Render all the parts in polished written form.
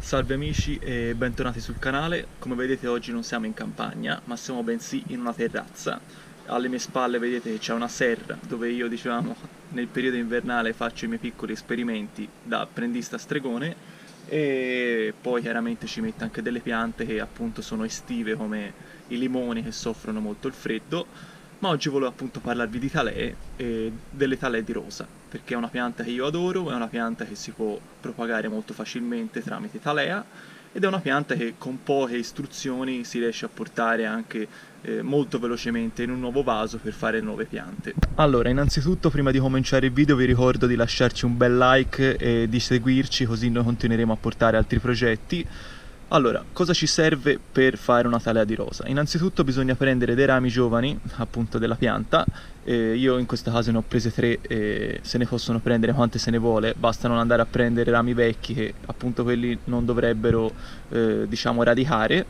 Salve amici e bentornati sul canale. Come vedete oggi non siamo in campagna, ma siamo bensì in una terrazza. Alle mie spalle vedete che c'è una serra dove io, diciamo, nel periodo invernale faccio i miei piccoli esperimenti da apprendista stregone e poi chiaramente ci metto anche delle piante che appunto sono estive come i limoni che soffrono molto il freddo. Ma oggi volevo appunto parlarvi di talee e delle talee di rosa, perché è una pianta che io adoro, è una pianta che si può propagare molto facilmente tramite talea ed è una pianta che con poche istruzioni si riesce a portare anche molto velocemente in un nuovo vaso per fare nuove piante. Allora, innanzitutto prima di cominciare il video vi ricordo di lasciarci un bel like e di seguirci, così noi continueremo a portare altri progetti. Allora, cosa ci serve per fare una talea di rosa? Innanzitutto bisogna prendere dei rami giovani, appunto della pianta. Io in questo caso ne ho prese 3, se ne possono prendere quante se ne vuole, basta non andare a prendere rami vecchi che appunto quelli non dovrebbero, diciamo, radicare.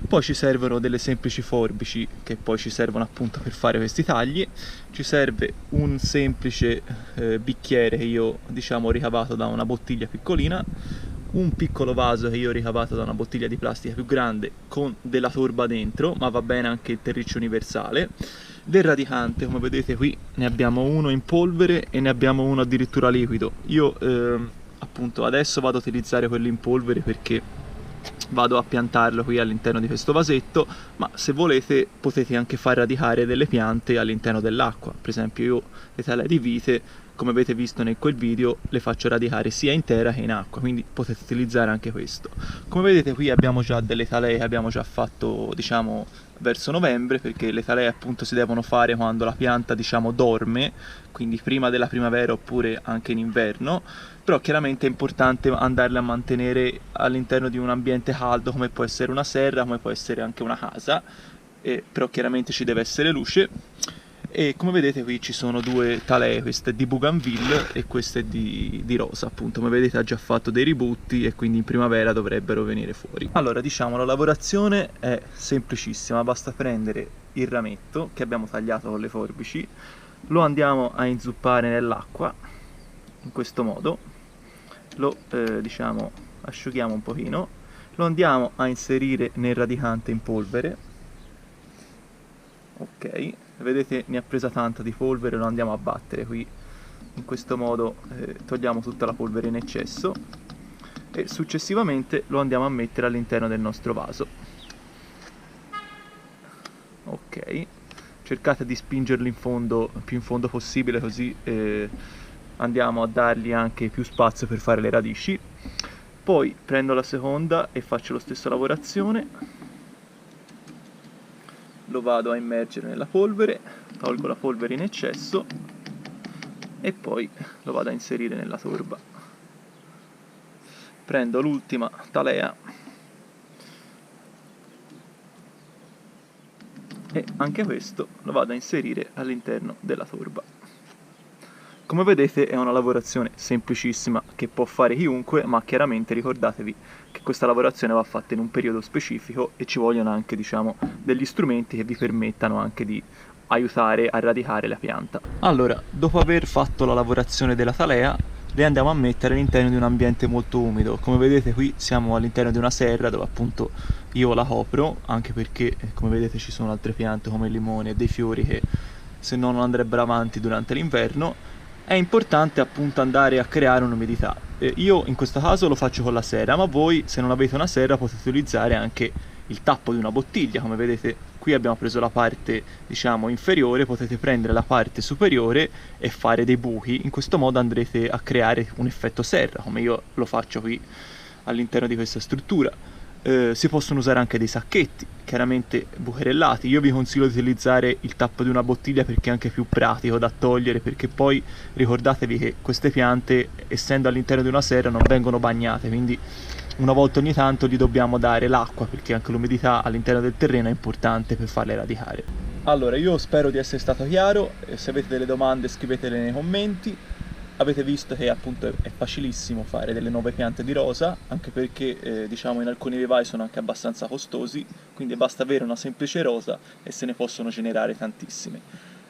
Poi ci servono delle semplici forbici che poi ci servono appunto per fare questi tagli. Ci serve un semplice bicchiere che io, diciamo, ho ricavato da una bottiglia piccolina, un piccolo vaso che io ho ricavato da una bottiglia di plastica più grande con della torba dentro, ma va bene anche il terriccio universale, del radicante. Come vedete qui ne abbiamo uno in polvere e ne abbiamo uno addirittura liquido. Io appunto adesso vado a utilizzare quello in polvere perché vado a piantarlo qui all'interno di questo vasetto, ma se volete potete anche far radicare delle piante all'interno dell'acqua. Per esempio io le talee di vite, come avete visto in quel video, le faccio radicare sia in terra che in acqua, quindi potete utilizzare anche questo. Come vedete qui abbiamo già delle talee che abbiamo già fatto, diciamo, verso novembre, perché le talee appunto si devono fare quando la pianta, diciamo, dorme, quindi prima della primavera oppure anche in inverno. Però chiaramente è importante andarle a mantenere all'interno di un ambiente caldo, come può essere una serra, come può essere anche una casa, però chiaramente ci deve essere luce. E come vedete qui ci sono due talee, questa è di Bougainville e questa è di rosa, appunto. Come vedete ha già fatto dei ributti e quindi in primavera dovrebbero venire fuori. Allora, diciamo, la lavorazione è semplicissima, basta prendere il rametto che abbiamo tagliato con le forbici, lo andiamo a inzuppare nell'acqua, in questo modo, lo diciamo asciughiamo un pochino, lo andiamo a inserire nel radicante in polvere. Ok, vedete ne ha presa tanta di polvere, lo andiamo a battere qui, in questo modo togliamo tutta la polvere in eccesso e successivamente lo andiamo a mettere all'interno del nostro vaso. Ok, cercate di spingerlo in fondo, più in fondo possibile, così andiamo a dargli anche più spazio per fare le radici. Poi prendo la seconda e faccio la stessa lavorazione. Lo vado a immergere nella polvere, tolgo la polvere in eccesso e poi lo vado a inserire nella torba. Prendo l'ultima talea e anche questo lo vado a inserire all'interno della torba. Come vedete è una lavorazione semplicissima che può fare chiunque, ma chiaramente ricordatevi che questa lavorazione va fatta in un periodo specifico e ci vogliono anche, diciamo, degli strumenti che vi permettano anche di aiutare a radicare la pianta. Allora, dopo aver fatto la lavorazione della talea, le andiamo a mettere all'interno di un ambiente molto umido. Come vedete qui siamo all'interno di una serra dove appunto io la copro, anche perché come vedete ci sono altre piante come il limone e dei fiori che se no non andrebbero avanti durante l'inverno. È importante appunto andare a creare un'umidità. Io in questo caso lo faccio con la serra, ma voi se non avete una serra potete utilizzare anche il tappo di una bottiglia. Come vedete qui abbiamo preso la parte, diciamo, inferiore, potete prendere la parte superiore e fare dei buchi. In questo modo andrete a creare un effetto serra, come io lo faccio qui all'interno di questa struttura. Si possono usare anche dei sacchetti, chiaramente bucherellati. Io vi consiglio di utilizzare il tappo di una bottiglia perché è anche più pratico da togliere, perché poi ricordatevi che queste piante, essendo all'interno di una serra, non vengono bagnate, quindi una volta ogni tanto gli dobbiamo dare l'acqua, perché anche l'umidità all'interno del terreno è importante per farle radicare. Allora, io spero di essere stato chiaro, se avete delle domande scrivetele nei commenti. Avete visto che appunto è facilissimo fare delle nuove piante di rosa, anche perché diciamo in alcuni vivai sono anche abbastanza costosi, quindi basta avere una semplice rosa e se ne possono generare tantissime.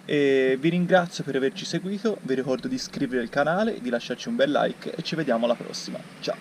E vi ringrazio per averci seguito, vi ricordo di iscrivervi al canale, di lasciarci un bel like e ci vediamo alla prossima. Ciao!